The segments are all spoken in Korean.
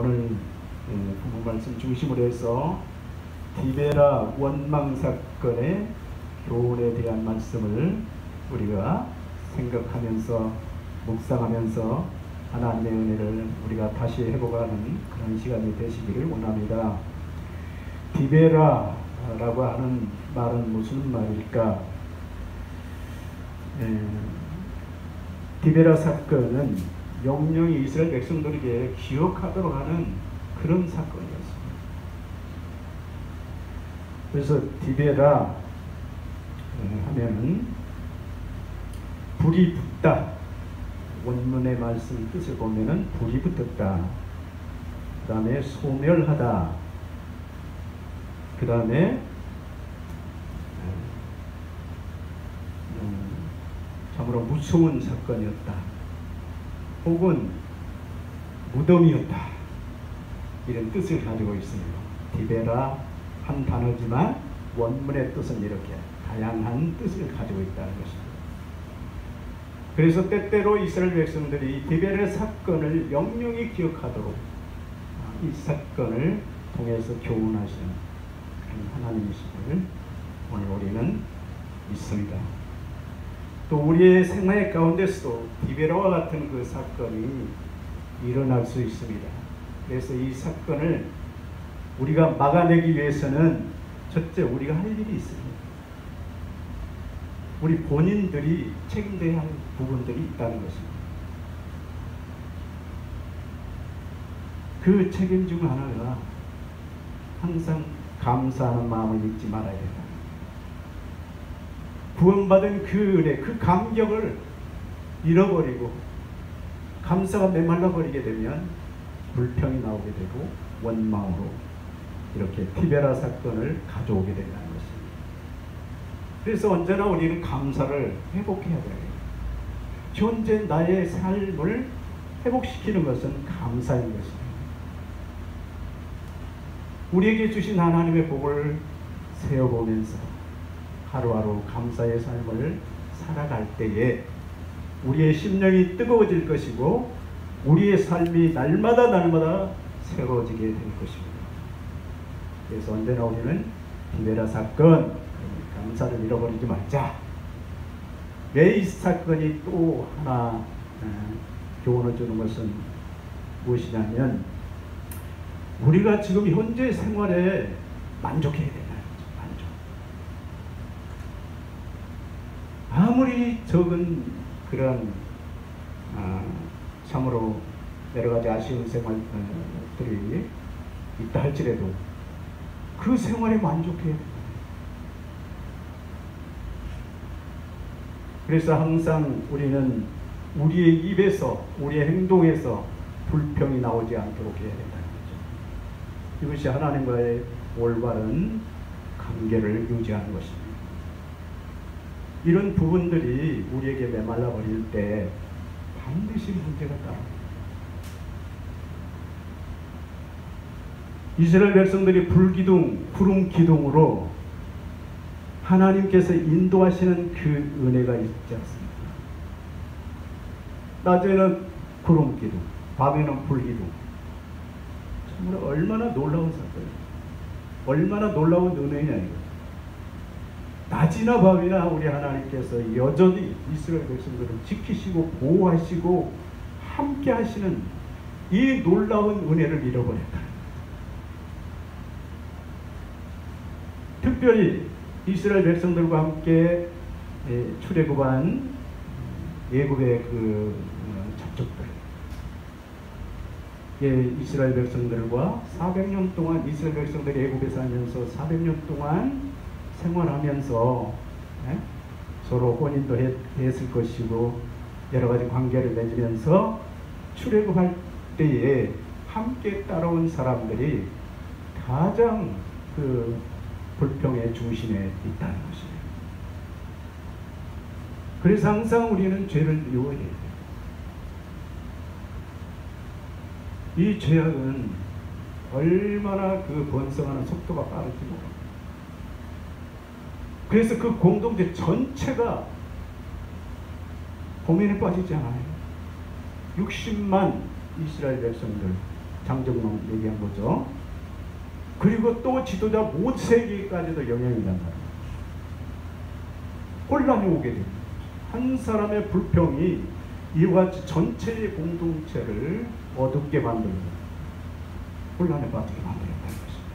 오늘 본문 말씀 중심으로 해서 디베라 원망 사건의 교훈에 대한 말씀을 우리가 생각하면서 묵상하면서 하나님의 은혜를 우리가 다시 회복하는 그런 시간이 되시기를 원합니다. 디베라라고 하는 말은 무슨 말일까? 디베라 사건은 영영이 이스라엘 백성들에게 기억하도록 하는 그런 사건이었습니다. 그래서 디베라 하면은 불이 붙다. 원문의 말씀 뜻을 보면은 불이 붙었다. 그 다음에 소멸하다. 그 다음에 참으로 무서운 사건이었다. 혹은 무덤이었다. 이런 뜻을 가지고 있습니다. 디베라 한 단어지만 원문의 뜻은 이렇게 다양한 뜻을 가지고 있다는 것입니다. 그래서 때때로 이스라엘 백성들이 디베라 사건을 영영히 기억하도록 이 사건을 통해서 교훈하시는 그런 하나님이심을 오늘 우리는 믿습니다. 또 우리의 생활 가운데서도 디베라와 같은 그 사건이 일어날 수 있습니다. 그래서 이 사건을 우리가 막아내기 위해서는 첫째 우리가 할 일이 있습니다. 우리 본인들이 책임져야 할 부분들이 있다는 것입니다. 그 책임 중 하나가 항상 감사하는 마음을 잊지 말아야 된다. 구원받은 그 은혜, 그 감격을 잃어버리고 감사가 메말라버리게 되면 불평이 나오게 되고 원망으로 이렇게 디베라 사건을 가져오게 된다는 것입니다. 그래서 언제나 우리는 감사를 회복해야 돼요. 현재 나의 삶을 회복시키는 것은 감사인 것입니다. 우리에게 주신 하나님의 복을 세어보면서 하루하루 감사의 삶을 살아갈 때에 우리의 심령이 뜨거워질 것이고 우리의 삶이 날마다 새로워지게 될 것입니다. 그래서 언제나 우리는 디베라 사건, 감사를 잃어버리지 말자. 왜 이 사건이 또 하나 교훈을 주는 것은 무엇이냐면 우리가 지금 현재 생활에 만족해야 된다. 아무리 적은 그런 참으로 여러 가지 아쉬운 생활들이 있다 할지라도 그 생활에 만족해야 된다. 그래서 항상 우리는 우리의 입에서 우리의 행동에서 불평이 나오지 않도록 해야 된다는 거죠. 이것이 하나님과의 올바른 관계를 유지하는 것입니다. 이런 부분들이 우리에게 메말라 버릴 때 반드시 문제가 따릅니다. 이스라엘 백성들이 불기둥, 구름 기둥으로 하나님께서 인도하시는 그 은혜가 있지 않습니까? 낮에는 구름 기둥, 밤에는 불기둥. 정말 얼마나 놀라운 사건이에요. 얼마나 놀라운 은혜냐 이거. 낮이나 밤이나 우리 하나님께서 여전히 이스라엘 백성들을 지키시고 보호하시고 함께 하시는 이 놀라운 은혜를 잃어버렸다. 특별히 이스라엘 백성들과 함께 출애굽한 애굽의 그 족속들, 이스라엘 백성들과 400년 동안 이스라엘 백성들이 애굽에 살면서 400년 동안 생활하면서 서로 혼인도 했을 것이고 여러 가지 관계를 맺으면서 출애굽할 때에 함께 따라온 사람들이 가장 그 불평의 중심에 있다는 것이에요. 그래서 항상 우리는 죄를 미워해야 돼요. 이 죄악은 얼마나 그 번성하는 속도가 빠른지 모릅니다. 그래서 그 공동체 전체가 고민에 빠지지 않아요. 60만 이스라엘 백성들 장정만 얘기한 거죠. 그리고 또 지도자 모세에게까지도 영향이 난다. 혼란이 오게 됩니다. 한 사람의 불평이 이와 같이 전체의 공동체를 어둡게 만들고 혼란에 빠지게 만들었다는 것입니다.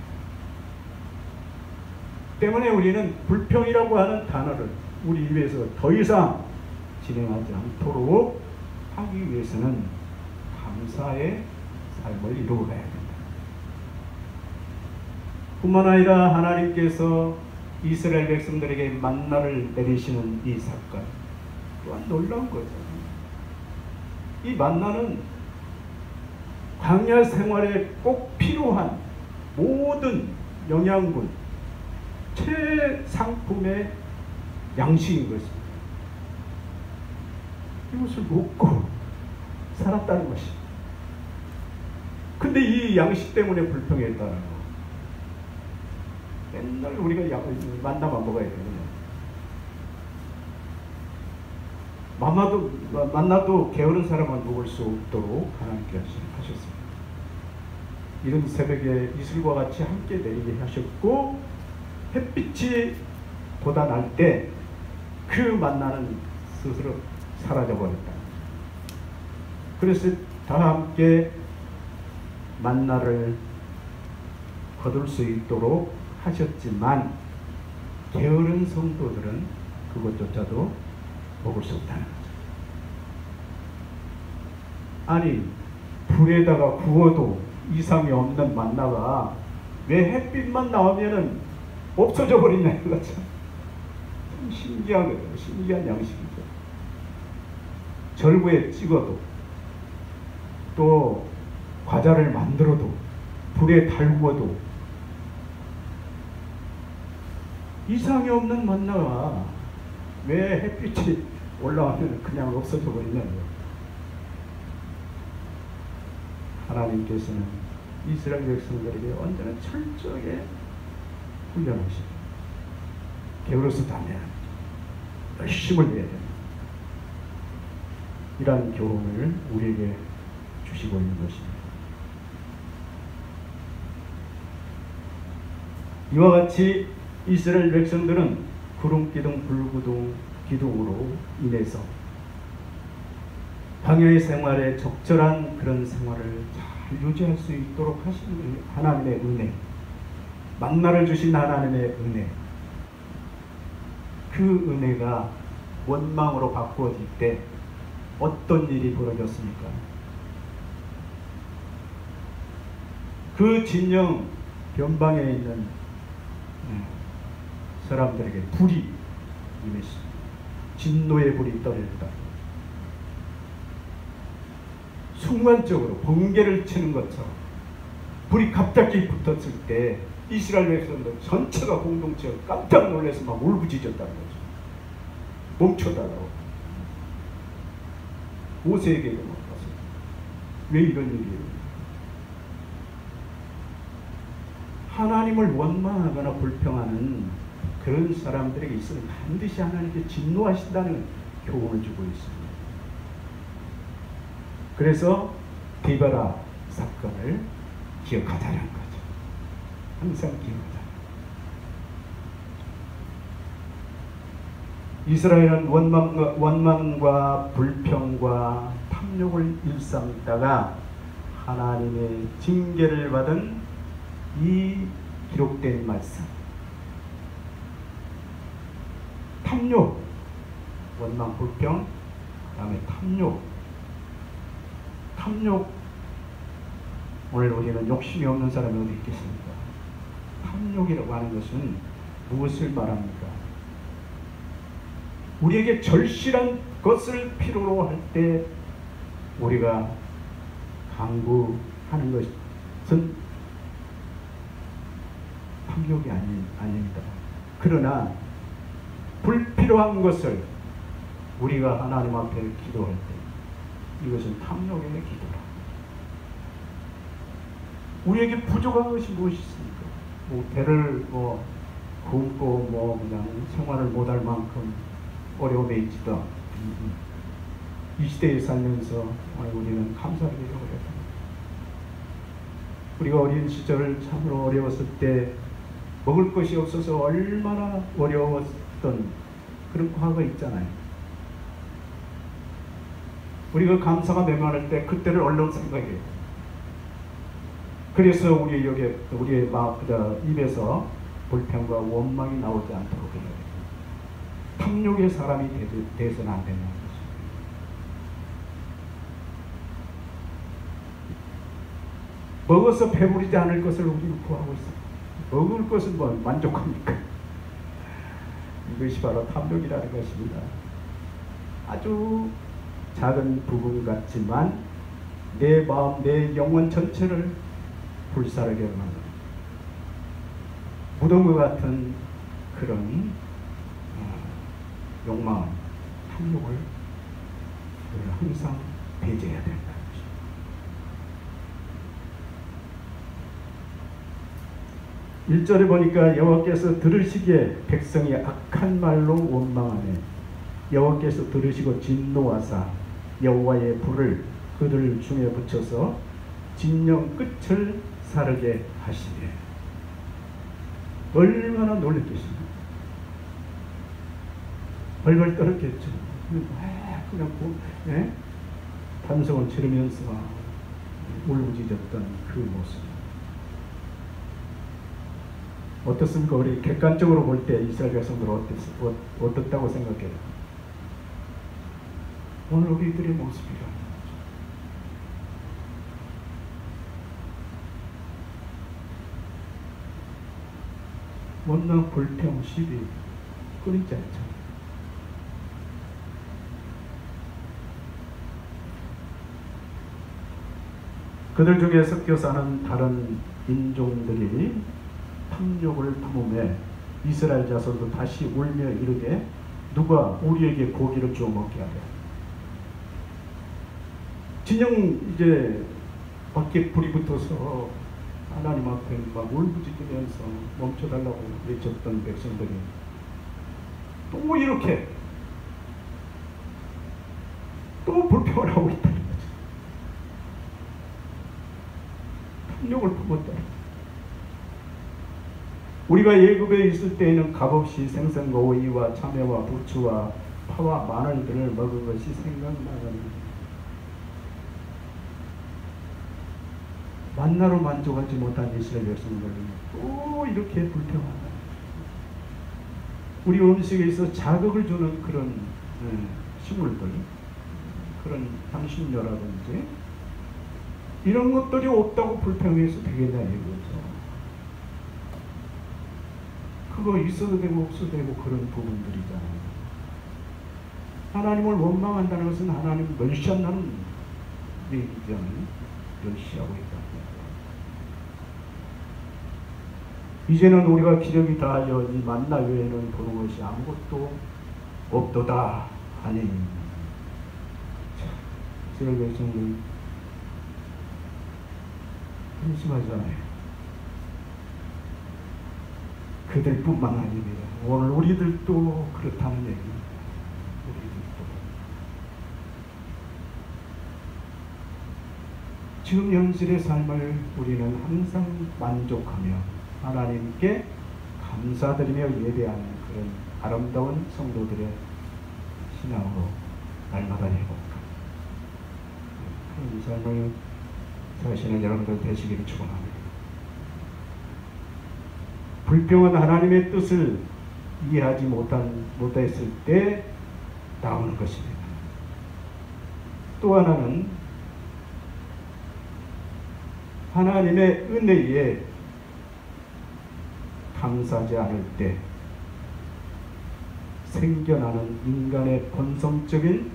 때문에 우리는 불평이라고 하는 단어를 우리 입에서 더 이상 진행하지 않도록 하기 위해서는 감사의 삶을 이루어가야 된다. 뿐만 아니라 하나님께서 이스라엘 백성들에게 만나를 내리시는 이 사건 또한 놀라운 거죠. 이 만나는 광야 생활에 꼭 필요한 모든 영양분, 최상품의 양식인 것입니다. 이것을 먹고 살았다는 것입니다. 근데 이 양식 때문에 불평했다는 거. 맨날 우리가 만나만 먹어야 되거든요. 만나도 게으른 사람은 먹을 수 없도록 하나님께서 하셨습니다. 이른 새벽에 이슬과 같이 함께 내리게 하셨고 햇빛이 돋아날 때 그 만나는 스스로 사라져버렸다. 그래서 다 함께 만나를 거둘 수 있도록 하셨지만 게으른 성도들은 그것조차도 먹을 수 없다는 거죠. 아니 불에다가 구워도 이상이 없는 만나가 왜 햇빛만 나오면은 없어져 버리냐는 거죠. 참 신기한 거죠. 신기한 양식이죠. 절구에 찍어도 또 과자를 만들어도 불에 달구어도 이상이 없는 만나가 왜 햇빛이 올라오면 그냥 없어져 버리냐고요. 하나님께서는 이스라엘 백성들에게 언제나 철저하게 훈련하시고 게으르서도 안 해야 합니다. 열심을 내야 됩니다. 이러한 교훈을 우리에게 주시고 있는 것입니다. 이와 같이 이스라엘 백성들은 구름기둥 불기둥으로 인해서 광야의 생활에 적절한 그런 생활을 잘 유지할 수 있도록 하시는 하나님의 은혜, 만나를 주신 하나님의 은혜, 그 은혜가 원망으로 바꾸어질 때 어떤 일이 벌어졌습니까? 그 진영 변방에 있는 사람들에게 불이 임했습니다. 진노의 불이 떨어졌다. 순간적으로 번개를 치는 것처럼 불이 갑자기 붙었을 때 이스라엘 백성들 전체가 공동체가 깜짝 놀라서 막 울부짖었다는 거죠. 멈춰달라고. 모세에게 넘어갔어요. 왜 이런 일이에요? 하나님을 원망하거나 불평하는 그런 사람들에게 있으면 반드시 하나님께 진노하신다는 교훈을 주고 있습니다. 그래서 디바라 사건을 기억하자는 거죠. 항상 기억하자. 이스라엘은 원망과 불평과 탐욕을 일삼다가 하나님의 징계를 받은 이 기록된 말씀, 탐욕, 원망, 불평, 그 다음에 탐욕. 오늘 우리는 욕심이 없는 사람이 어디 있겠습니까? 탐욕이라고 하는 것은 무엇을 말합니까? 우리에게 절실한 것을 필요로 할 때 우리가 강구하는 것은 탐욕이 아닙니다. 그러나 불필요한 것을 우리가 하나님 앞에 기도할 때 이것은 탐욕의 기도라. 우리에게 부족한 것이 무엇이 있습니까? 배를 굶고 그냥 생활을 못할 만큼 어려움에 있지도 이 시대에 살면서 우리는 감사를 드려야 됩니다. 우리가 어린 시절 참으로 어려웠을 때 먹을 것이 없어서 얼마나 어려웠던 그런 과거 있잖아요. 우리가 감사가 메마를 때 그때를 얼른 생각해요. 그래서 우리의 입에서 불평과 원망이 나오지 않도록 해야 돼요. 탐욕의 사람이 되서는 안 된다는 거죠. 먹어서 배부르지 않을 것을 우리는 구하고 있어요. 먹을 것은 뭐 만족합니까? 이것이 바로 탐욕이라는 것입니다. 아주 작은 부분 같지만 내 마음, 내 영혼 전체를 불사르게 만드는 무덤과 같은 그런 욕망, 탐욕을 우리가 항상 배제해야 된다. 1절에 보니까 여호와께서 들으시기에 백성이 악한 말로 원망하네. 여호와께서 들으시고 진노하사 여호와의 불을 그들 중에 붙여서 진영 끝을 사르게 하시네. 얼마나 놀랬겠습니까? 벌벌 떨었겠죠. 그냥 단성을 치르면서 울부짖었던 그 모습. 어떻습니까? 우리 객관적으로 볼 때 이스라엘 백성들 어떻다고 생각해요? 오늘 우리들의 모습이라는 거죠. 원망, 불평, 시비 끊이지 않잖아요. 그들 중에 섞여 사는 다른 인종들이 탐욕을 품음에 이스라엘 자손도 다시 울며 이르되 누가 우리에게 고기를 주어 먹게 하랴. 진영 이제 밖에 불이 붙어서 하나님 앞에 막 울부짖으면서 멈춰달라고 외쳤던 백성들이 또 이렇게 또 불평을 하고 있다는 거죠. 탐욕을 품었다. 우리가 예굽에 있을 때에는 값없이 생선과 오이와 참외와 부추와 파와 마늘들을 먹은 것이 생각나는 만나로 만족하지 못한 이스라엘 백성들은 또 이렇게 불평한다. 우리 음식에 있어 자극을 주는 그런 식물들, 그런 향신료라든지 이런 것들이 없다고 불평해서 되겠냐 이거죠. 그거 있어도 되고 없어도 되고 그런 부분들이잖아요. 하나님을 원망한다는 것은 하나님을 멸시한다는 얘기죠. 멸시하고 있다. 이제는 우리가 기력이 다하여 이 만나 외에는 보는 것이 아무것도 없도다 하니 이스라엘 백성들 한심하잖아요. 그들뿐만 아닙니다. 오늘 우리들도 그렇다는 얘기입니다. 우리들도 지금 현실의 삶을 우리는 항상 만족하며 하나님께 감사드리며 예배하는 그런 아름다운 성도들의 신앙으로 날마다 해볼까. 그런 삶을 사시는 여러분들 되시기를 축원합니다. 불평은 하나님의 뜻을 이해하지 못했을 때 나오는 것입니다. 또 하나는 하나님의 은혜에 감사하지 않을 때 생겨나는 인간의 본성적인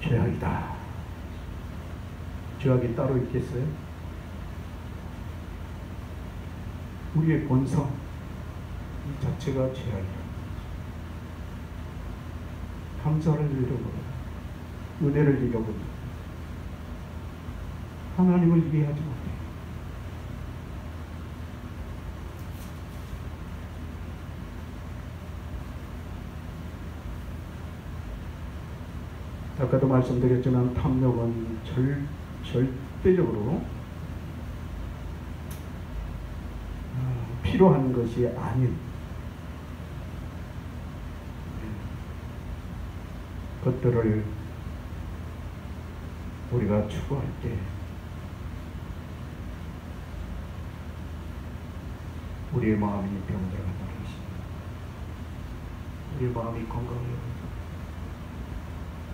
죄악이다. 죄악이 따로 있겠어요? 우리의 본성 이 자체가 죄악이다. 감사를 잃어버려, 은혜를 잃어버려, 하나님을 이해하지 못해. 아까도 말씀드렸지만 탐욕은 절대적으로 필요한 것이 아닌 것들을 우리가 추구할 때 우리의 마음이 병들어간다는 것입니다. 우리의 마음이 건강해요.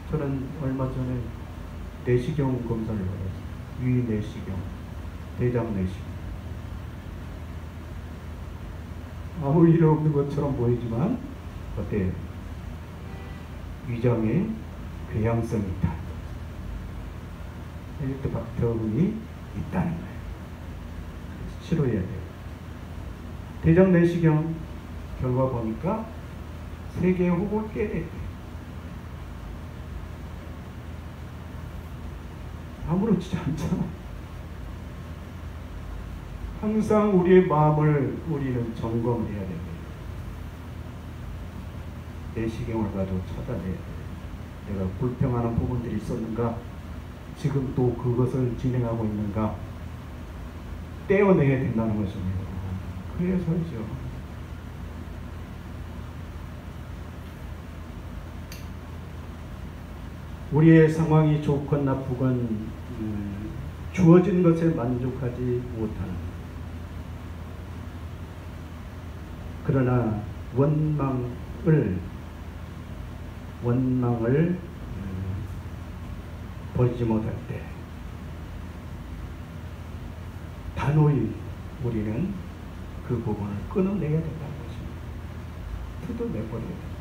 저는 얼마 전에 내시경 검사를 받았어요. 위 내시경, 대장 내시경. 아무 일 없는 것처럼 보이지만 어때요? 위장에 궤양성이 있다. 헬리코박터균이 있다는 거예요. 치료해야 돼요. 대장 내시경 결과 보니까 3개의 호흡을 깨야 돼요. 아무렇지 않잖아. 항상 우리의 마음을 우리는 점검해야 됩니다. 내시경을 가지고 찾아내야 돼요. 내가 불평하는 부분들이 있었는가? 지금 또 그것을 진행하고 있는가? 떼어내야 된다는 것입니다. 그래서죠. 우리의 상황이 좋건 나쁘건 주어진 것에 만족하지 못하는, 그러나 원망을 버리지 못할 때 단호히 우리는 그 부분을 끊어내야 된다는 것입니다. 뜯어내버려야 됩니다.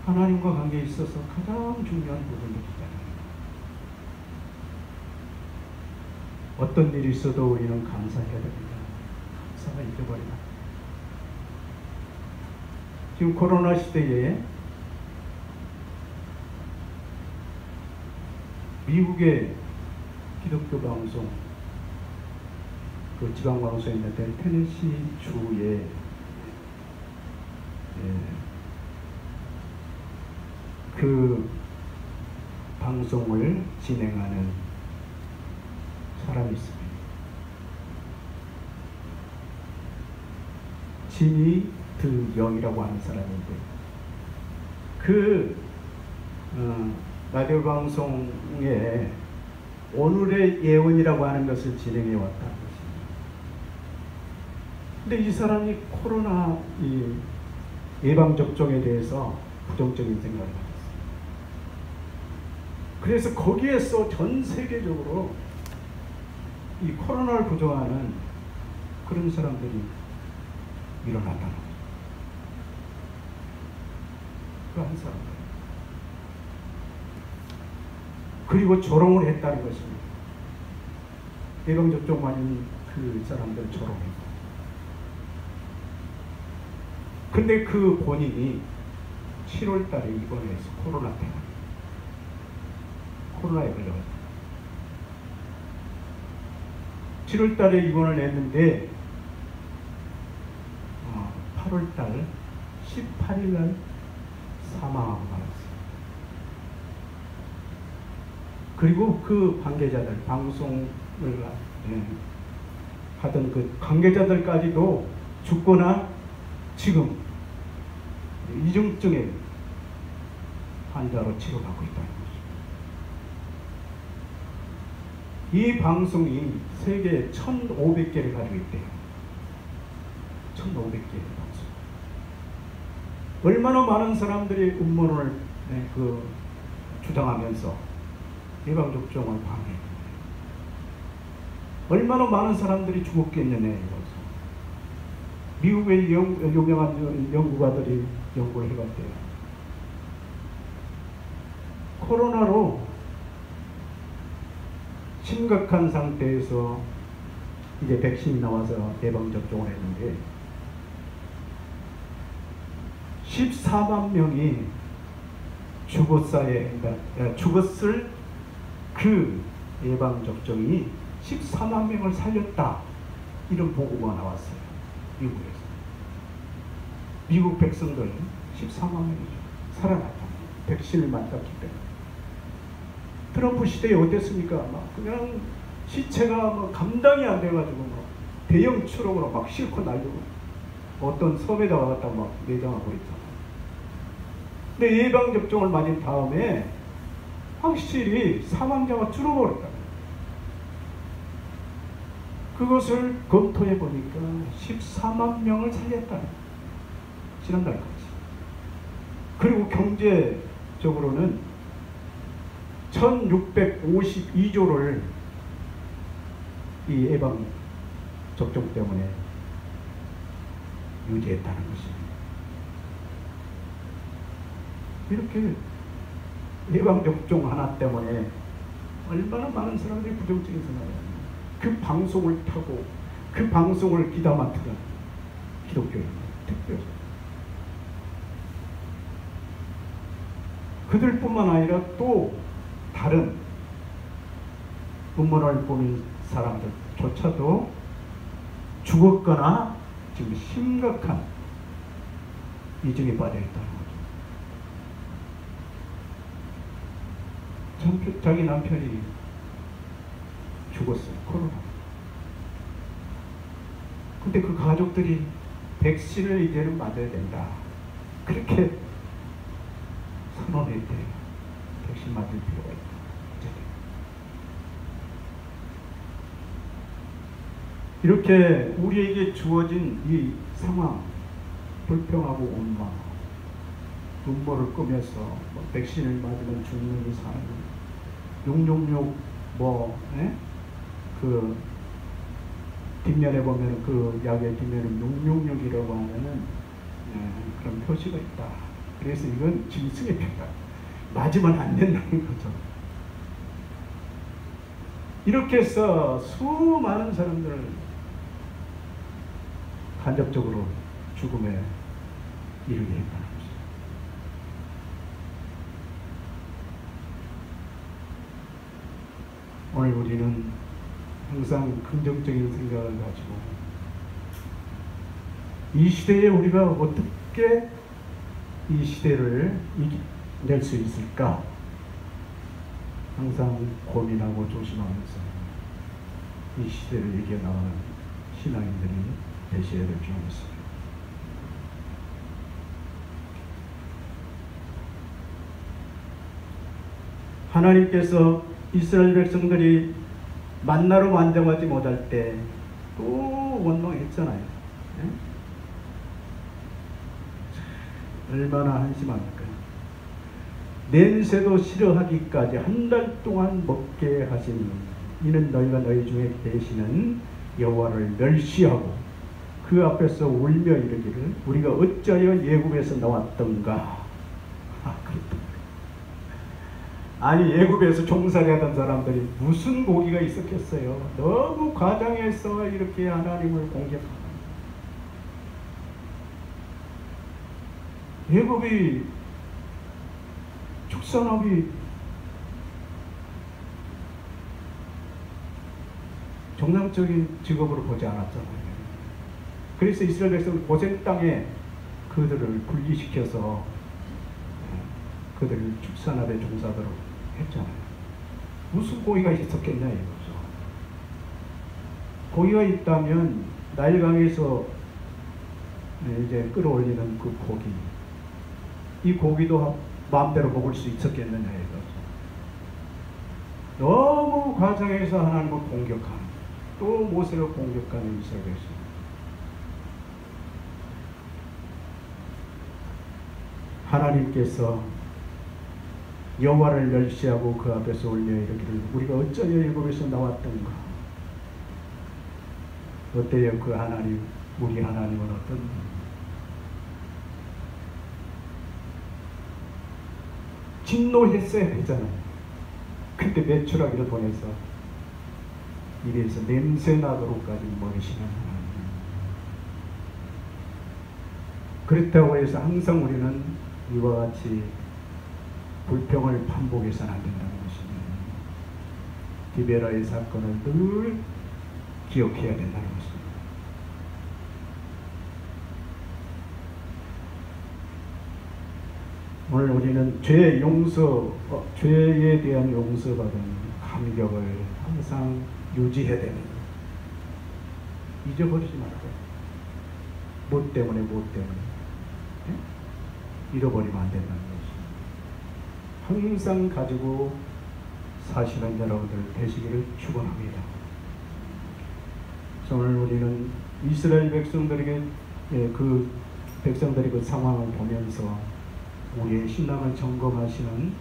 하나님과 관계에 있어서 가장 중요한 부분들이잖아요. 어떤 일이 있어도 우리는 감사해야 됩니다. 감사가 잊어버리나. 지금 코로나 시대에 미국의 기독교 방송, 그 지방 방송에 있는데 테네시 주에 그 방송을 진행하는 사람이 있습니다. 지니 드 영이라고 하는 사람인데 그 라디오 방송에 오늘의 예언이라고 하는 것을 진행해 왔다는 것입니다. 근데 이 사람이 코로나 예방접종에 대해서 부정적인 생각을 가졌어요. 그래서 거기에서 전 세계적으로 이 코로나를 부정하는 그런 사람들이 일어났다는 거죠. 그 한 사람. 그리고 조롱을 했다는 것입니다. 예방접종 맞은 그 사람들 조롱했고. 근데 그 본인이 7월 달에 입원해서 코로나에 걸려가지고 7월 달에 입원을 했는데 8월 달 18일 날 사망하고 말았어요. 그리고 그 관계자들, 방송을 하던 그 관계자들까지도 죽거나 지금 이중증의 환자로 치료받고 있다는 것입니다. 이 방송이 세계에 1,500개를 가지고 있대요. 1,500개의 방송. 얼마나 많은 사람들이 음모론을 주장하면서 예방접종을 방해해요. 얼마나 많은 사람들이 죽었겠느냐. 미국의 유명한 연구가들이 연구를 해봤대요. 코로나로 심각한 상태에서 이제 백신이 나와서 예방접종을 했는데 14만 명이 죽었을 그 예방접종이 14만 명을 살렸다. 이런 보고가 나왔어요. 미국에서. 미국 백성들 14만 명이죠. 살아났다. 백신을 맞았기 때문에. 트럼프 시대에 어땠습니까? 막 그냥 시체가 감당이 안 돼가지고 대형 트럭으로 막 싣고 날리고 어떤 섬에다가 갖다 막 내장하고 있잖아. 근데 예방접종을 맞은 다음에 확실히 사망자가 줄어버렸다. 그것을 검토해 보니까 14만 명을 살렸다. 지난달까지. 그리고 경제적으로는 1652조를 이 예방 접종 때문에 유지했다는 것입니다. 이렇게 예방 접종 하나 때문에 얼마나 많은 사람들이 부정적인 생각을 합니다. 그 방송을 타고 그 방송을 기다 맡으는 기독교인입니다. 특별히 그들뿐만 아니라 또 다른 본문을 보는 사람들조차도 죽었거나 지금 심각한 이중에 빠져 있다는 거죠. 자기 남편이 죽었어요. 코로나. 근데 그 가족들이 백신을 이제는 맞아야 된다. 그렇게 선언했대요. 백신 맞을 필요가 있다. 이렇게 우리에게 주어진 이 상황, 불평하고 원망, 눈물을 끄면서 뭐 백신을 맞으면 죽는 사람, 666 그 뒷면에 보면 그 약의 뒷면은 666이라고 하면은 그런 표시가 있다. 그래서 이건 짐승의 표다. 맞으면 안 된다는 거죠. 이렇게 해서 수많은 사람들을 간접적으로 죽음에 이르게 했다는 것입니다. 오늘 우리는 항상 긍정적인 생각을 가지고 이 시대에 우리가 어떻게 이 시대를 이겨낼 수 있을까 항상 고민하고 조심하면서 이 시대를 이겨나가는 신앙인들이 되셔야 될 줄 믿습니다. 하나님께서 이스라엘 백성들이 만나로 만족하지 못할 때 또 원망했잖아요. 네? 얼마나 한심합니까? 냄새도 싫어하기까지 한 달 동안 먹게 하시니 이는 너희가 너희 중에 계시는 여호와를 멸시하고 그 앞에서 울며 이르기를 우리가 어찌하여 애굽에서 나왔던가. 아니 애굽에서 종살이하던 사람들이 무슨 고기가 있었겠어요. 너무 과장해서 이렇게 하나님을 공격하는. 애굽이 축산업이 정상적인 직업으로 보지 않았잖아요. 그래서 이스라엘 백성은 고센 땅에 그들을 분리시켜서 그들을 축산업의 종사들로 했잖아요. 무슨 고기가 있었겠냐 이거죠. 고기가 있다면 나일강에서 이제 끌어올리는 그 고기, 이 고기도 마음대로 먹을 수 있었겠느냐 이거죠. 너무 과장해서 하나님을 공격하는, 또 모세를 공격하는 이스라엘 백성. 하나님께서 여호와를 멸시하고 그 앞에서 올려 이르기를 우리가 어쩌여 애굽에서 나왔던가. 어때요? 그 하나님, 우리 하나님은 어떤 진노했어야 되잖아요. 근데 매출하기를 보내서 이래서 냄새나도록까지 먹이시는 하나님. 그렇다고 해서 항상 우리는 이와 같이 불평을 반복해서는 안 된다는 것입니다. 디베라의 사건을 늘 기억해야 된다는 것입니다. 오늘 우리는 죄 용서, 죄에 대한 용서받은 감격을 항상 유지해야 되는 잊어버리지 말고. 뭐 때문에 잃어버리면 안 된다는 것이 항상 가지고 사시는 여러분들 되시기를 축원합니다. 오늘 우리는 이스라엘 백성들에게 그 백성들의 그 상황을 보면서 우리의 신앙을 점검하시는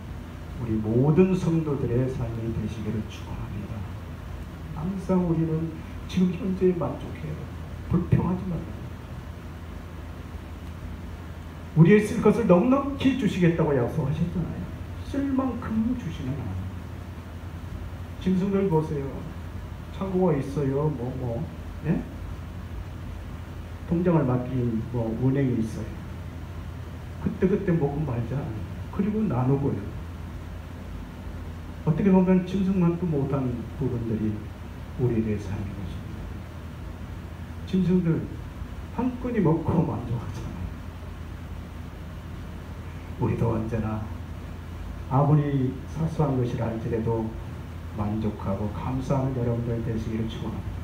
우리 모든 성도들의 삶이 되시기를 축원합니다. 항상 우리는 지금 현재에 만족해요. 불평하지 말아요. 우리의 쓸 것을 넉넉히 주시겠다고 약속하셨잖아요. 쓸 만큼 주시는 하나님. 짐승들 보세요. 창고가 있어요. 예? 통장을 맡긴 은행이 있어요. 그때 먹고 말지 않아요. 그리고 나누고요. 어떻게 보면 짐승만도 못한 부분들이 우리의 삶인 것입니다. 짐승들 한 끈이 먹고 만족하잖아요. 우리도 언제나 아무리 사소한 것이라 할지라도 만족하고 감사하는 여러분들 되시기를 축원합니다.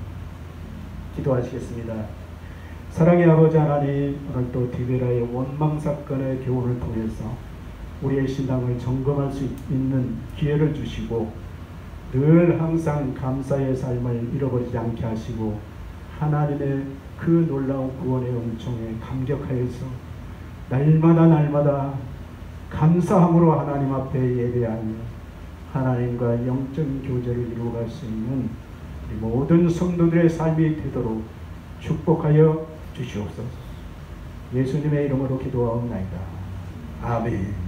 기도하시겠습니다. 사랑의 아버지 하나님, 오늘 또 디베라의 원망 사건의 교훈을 통해서 우리의 신앙을 점검할 수 있는 기회를 주시고 늘 항상 감사의 삶을 잃어버리지 않게 하시고 하나님의 그 놀라운 구원의 은총에 감격하여서 날마다 감사함으로 하나님 앞에 예배하며 하나님과 영적 교제를 이루어갈 수 있는 우리 모든 성도들의 삶이 되도록 축복하여 주시옵소서. 예수님의 이름으로 기도하옵나이다. 아멘.